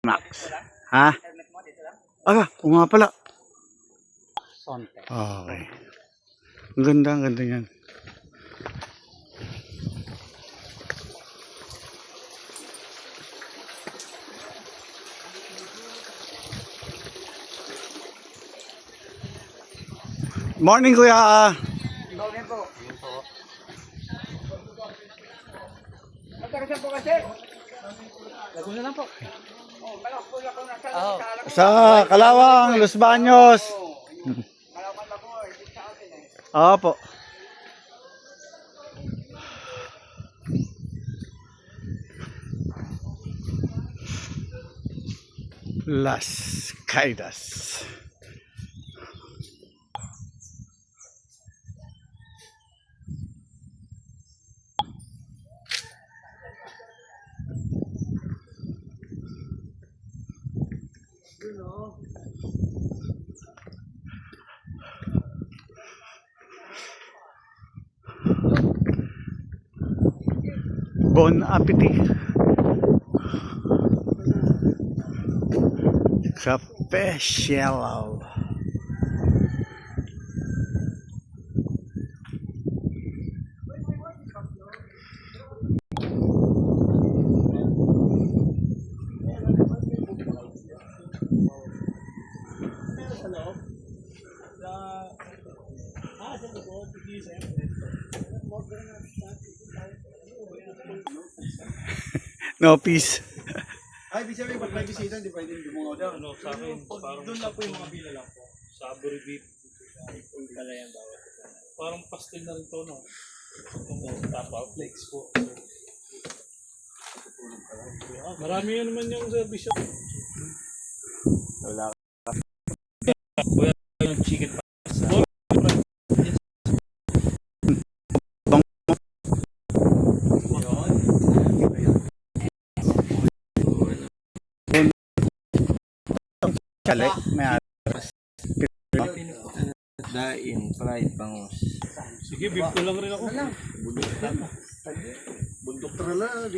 Max. Ha? Nga pala. Okay. Ang ganda yan. Morning, kuya. Morning po. Magkakasan po kasi. Laguna lang po. Sa Kalawang, Los Baños. Malaman na po, hindi sa atin eh. Opo. Las Caídas. Bon appetit. Cafe Shallow. No peace. Ay, di sabihin, pag may bisita, hindi pwedeng dumungaw daw. Ano, sa akin, parang doon lang po yung mga bila lang po. Sa Aburi Beef. Pala yan bawat. Parang pastel na rin to, no? Itong tapa, flakes po. Marami yun naman yung service yun. Wala. Kuya, yung chicken pa. Chale, may Dain, fried, bangus. Sige, beef ko lang rin ako. Bundok trala.